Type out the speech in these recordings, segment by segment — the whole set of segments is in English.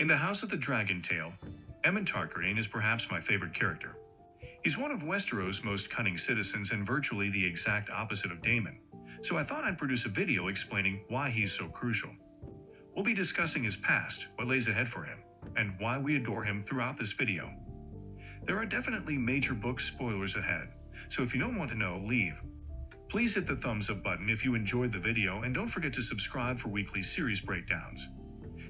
In the House of the Dragon Tale, AEMOND Targaryen is perhaps my favorite character. He's one of Westeros' most cunning citizens and virtually the exact opposite of Daemon, so I thought I'd produce a video explaining why he's so crucial. We'll be discussing his past, what lays ahead for him, and why we adore him throughout this video. There are definitely major book spoilers ahead, so if you don't want to know, leave. Please hit the thumbs up button if you enjoyed the video and don't forget to subscribe for weekly series breakdowns.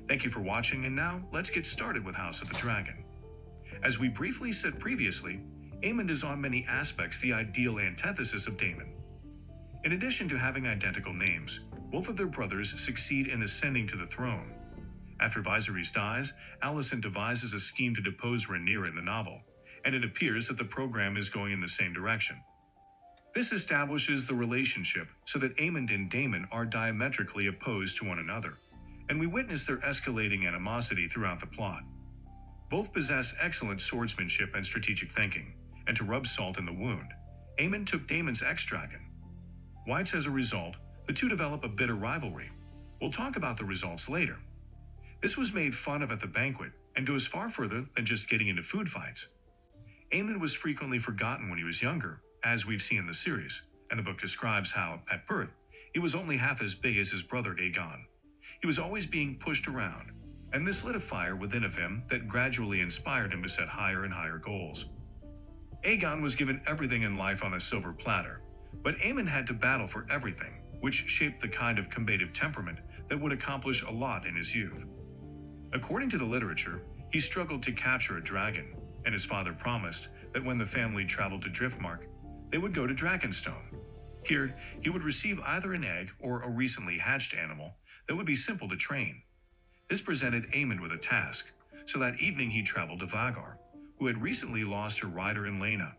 Thank you for watching, and now let's get started with House of the Dragon. As we briefly said previously, AEMOND is on many aspects the ideal antithesis of Daemon. In addition to having identical names, both of their brothers succeed in ascending to the throne. After Viserys dies, Alicent devises a scheme to depose Rhaenyra in the novel, and it appears that the program is going in the same direction. This establishes the relationship so that AEMOND and Daemon are diametrically opposed to one another, and we witness their escalating animosity throughout the plot. Both possess excellent swordsmanship and strategic thinking, and to rub salt in the wound, AEMOND took Daemon's ex-dragon. Whites as a result, the two develop a bitter rivalry. We'll talk about the results later. This was made fun of at the banquet and goes far further than just getting into food fights. AEMOND was frequently forgotten when he was younger, as we've seen in the series, and the book describes how, at birth, he was only half as big as his brother Aegon. He was always being pushed around, and this lit a fire within of him that gradually inspired him to set higher and higher goals. Aegon was given everything in life on a silver platter, but AEMOND had to battle for everything, which shaped the kind of combative temperament that would accomplish a lot in his youth. According to the literature, he struggled to capture a dragon, and his father promised that when the family traveled to Driftmark, they would go to Dragonstone. Here, he would receive either an egg or a recently hatched animal that would be simple to train. This presented AEMOND with a task, so that evening he traveled to Vhagar, who had recently lost her rider in Laena.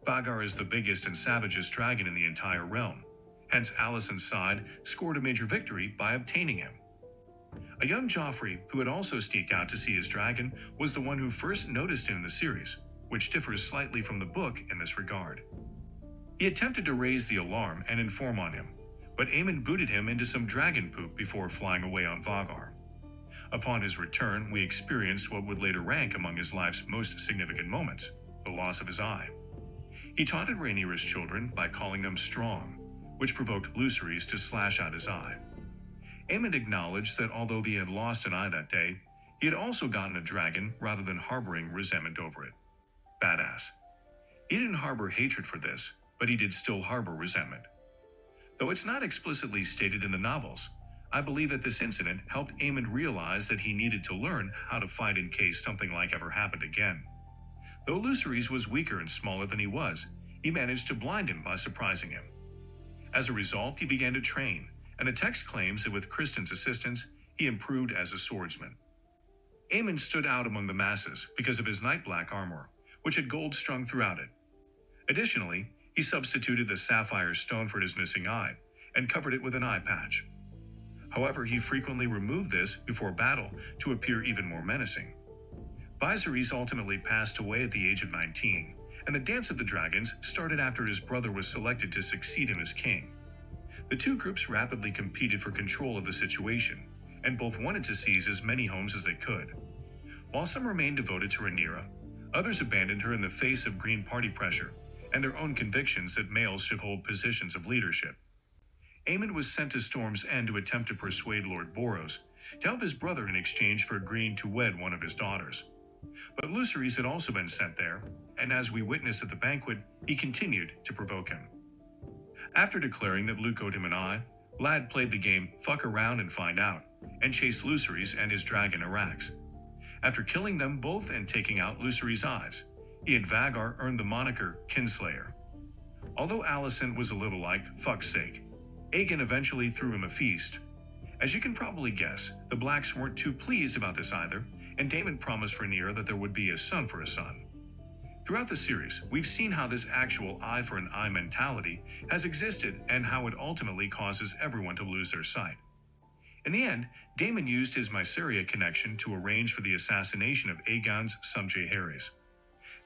Vhagar is the biggest and savagest dragon in the entire realm, hence Alicent's side scored a major victory by obtaining him. A young Joffrey, who had also sneaked out to see his dragon, was the one who first noticed him in the series, which differs slightly from the book in this regard. He attempted to raise the alarm and inform on him, but AEMOND booted him into some dragon poop before flying away on Vhagar. Upon his return, we experienced what would later rank among his life's most significant moments, the loss of his eye. He taunted Rhaenyra's children by calling them strong, which provoked Lucerys to slash out his eye. AEMOND acknowledged that although he had lost an eye that day, he had also gotten a dragon rather than harboring resentment over it. Badass. He didn't harbor hatred for this, but he did still harbor resentment. Though it's not explicitly stated in the novels, I believe that this incident helped AEMOND realize that he needed to learn how to fight in case something like ever happened again. Though Lucerys was weaker and smaller than he was, he managed to blind him by surprising him. As a result, he began to train, and the text claims that with Kristen's assistance, he improved as a swordsman. AEMOND stood out among the masses because of his night black armor, which had gold strung throughout it. Additionally, he substituted the sapphire stone for his missing eye, and covered it with an eye patch. However, he frequently removed this before battle to appear even more menacing. Viserys ultimately passed away at the age of 19, and the Dance of the Dragons started after his brother was selected to succeed him as king. The two groups rapidly competed for control of the situation, and both wanted to seize as many homes as they could. While some remained devoted to Rhaenyra, others abandoned her in the face of Green Party pressure and their own convictions that males should hold positions of leadership. AEMOND was sent to Storm's End to attempt to persuade Lord Boros to help his brother in exchange for agreeing to wed one of his daughters. But Lucerys had also been sent there, and as we witnessed at the banquet, he continued to provoke him. After declaring that Luke owed him an eye, Lad played the game fuck around and find out, and chased Lucerys and his dragon Arax. After killing them both and taking out Lucerys' eyes, he and Vhagar earned the moniker Kinslayer. Although Alicent was a little like fuck's sake, Aegon eventually threw him a feast. As you can probably guess, the Blacks weren't too pleased about this either, and Daemon promised Rhaenyra that there would be a son for a son. Throughout the series, we've seen how this actual eye for an eye mentality has existed and how it ultimately causes everyone to lose their sight. In the end, Daemon used his Mysaria connection to arrange for the assassination of Aegon's son Jaehaerys.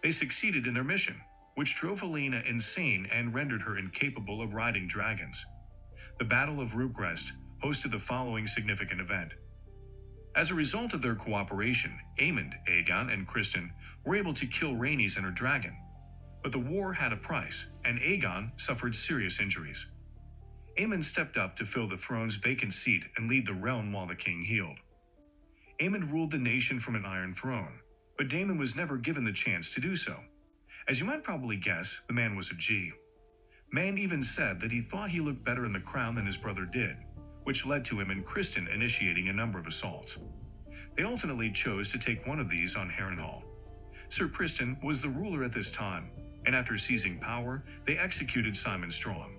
They succeeded in their mission, which drove Helena insane and rendered her incapable of riding dragons. The Battle of Rupgrest hosted the following significant event. As a result of their cooperation, AEMOND, Aegon, and Kristen were able to kill Rhaenys and her dragon. But the war had a price, and Aegon suffered serious injuries. AEMOND stepped up to fill the throne's vacant seat and lead the realm while the king healed. AEMOND ruled the nation from an iron throne, but Daemon was never given the chance to do so. As you might probably guess, the man was a G. Man even said that he thought he looked better in the crown than his brother did, which led to him and Kristen initiating a number of assaults. They ultimately chose to take one of these on Harrenhal. Sir Kristen was the ruler at this time, and after seizing power, they executed Simon Strong.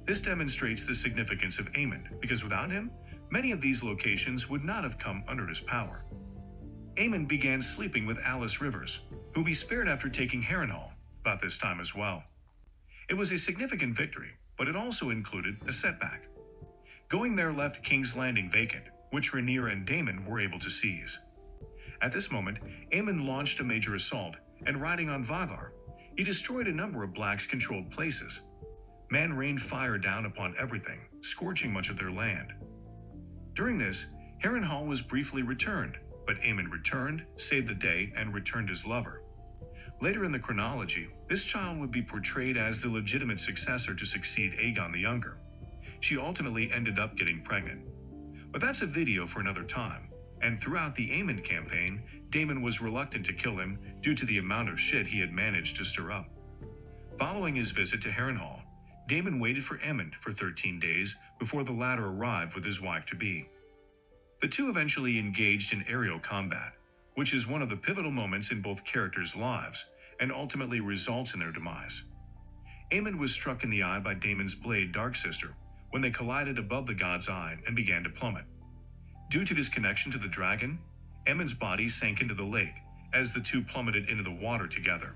This demonstrates the significance of AEMOND, because without him, many of these locations would not have come under his power. AEMOND began sleeping with Alice Rivers, whom he spared after taking Harrenhal, about this time as well. It was a significant victory, but it also included a setback. Going there left King's Landing vacant, which Rhaenyra and Daemon were able to seize. At this moment, AEMOND launched a major assault, and riding on Vagar, he destroyed a number of Black's controlled places. Man rained fire down upon everything, scorching much of their land. During this, Harrenhal was briefly returned, but AEMOND returned, saved the day, and returned his lover. Later in the chronology, this child would be portrayed as the legitimate successor to succeed Aegon the Younger. She ultimately ended up getting pregnant. But that's a video for another time, and throughout the AEMOND campaign, Daemon was reluctant to kill him due to the amount of shit he had managed to stir up. Following his visit to Harrenhal, Daemon waited for AEMOND for 13 days before the latter arrived with his wife-to-be. The two eventually engaged in aerial combat, which is one of the pivotal moments in both characters' lives and ultimately results in their demise. AEMOND was struck in the eye by Daemon's blade Dark Sister when they collided above the god's eye and began to plummet. Due to his connection to the dragon, AEMOND's body sank into the lake as the two plummeted into the water together.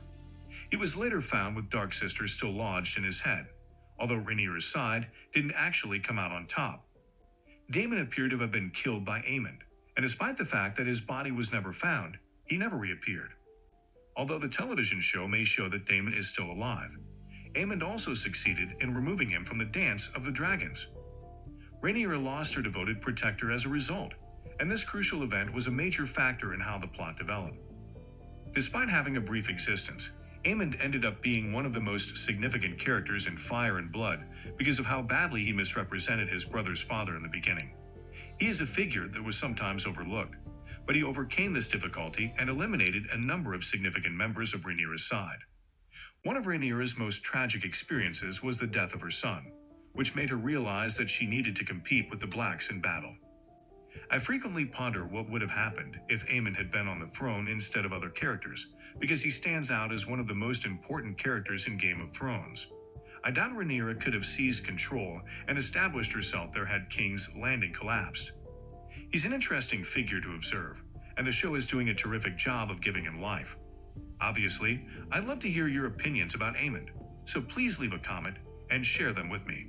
He was later found with Dark Sister still lodged in his head, although Rhaenyra's side didn't actually come out on top. Daemon appeared to have been killed by AEMOND, and despite the fact that his body was never found, he never reappeared. Although the television show may show that Daemon is still alive, AEMOND also succeeded in removing him from the Dance of the Dragons. Rhaenyra lost her devoted protector as a result, and this crucial event was a major factor in how the plot developed. Despite having a brief existence, AEMOND ended up being one of the most significant characters in Fire and Blood because of how badly he misrepresented his brother's father in the beginning. He is a figure that was sometimes overlooked, but he overcame this difficulty and eliminated a number of significant members of Rhaenyra's side. One of Rhaenyra's most tragic experiences was the death of her son, which made her realize that she needed to compete with the Blacks in battle. I frequently ponder what would have happened if AEMOND had been on the throne instead of other characters, because he stands out as one of the most important characters in Game of Thrones. I doubt Rhaenyra could have seized control and established herself there had King's Landing collapsed. He's an interesting figure to observe, and the show is doing a terrific job of giving him life. Obviously, I'd love to hear your opinions about AEMOND, so please leave a comment and share them with me.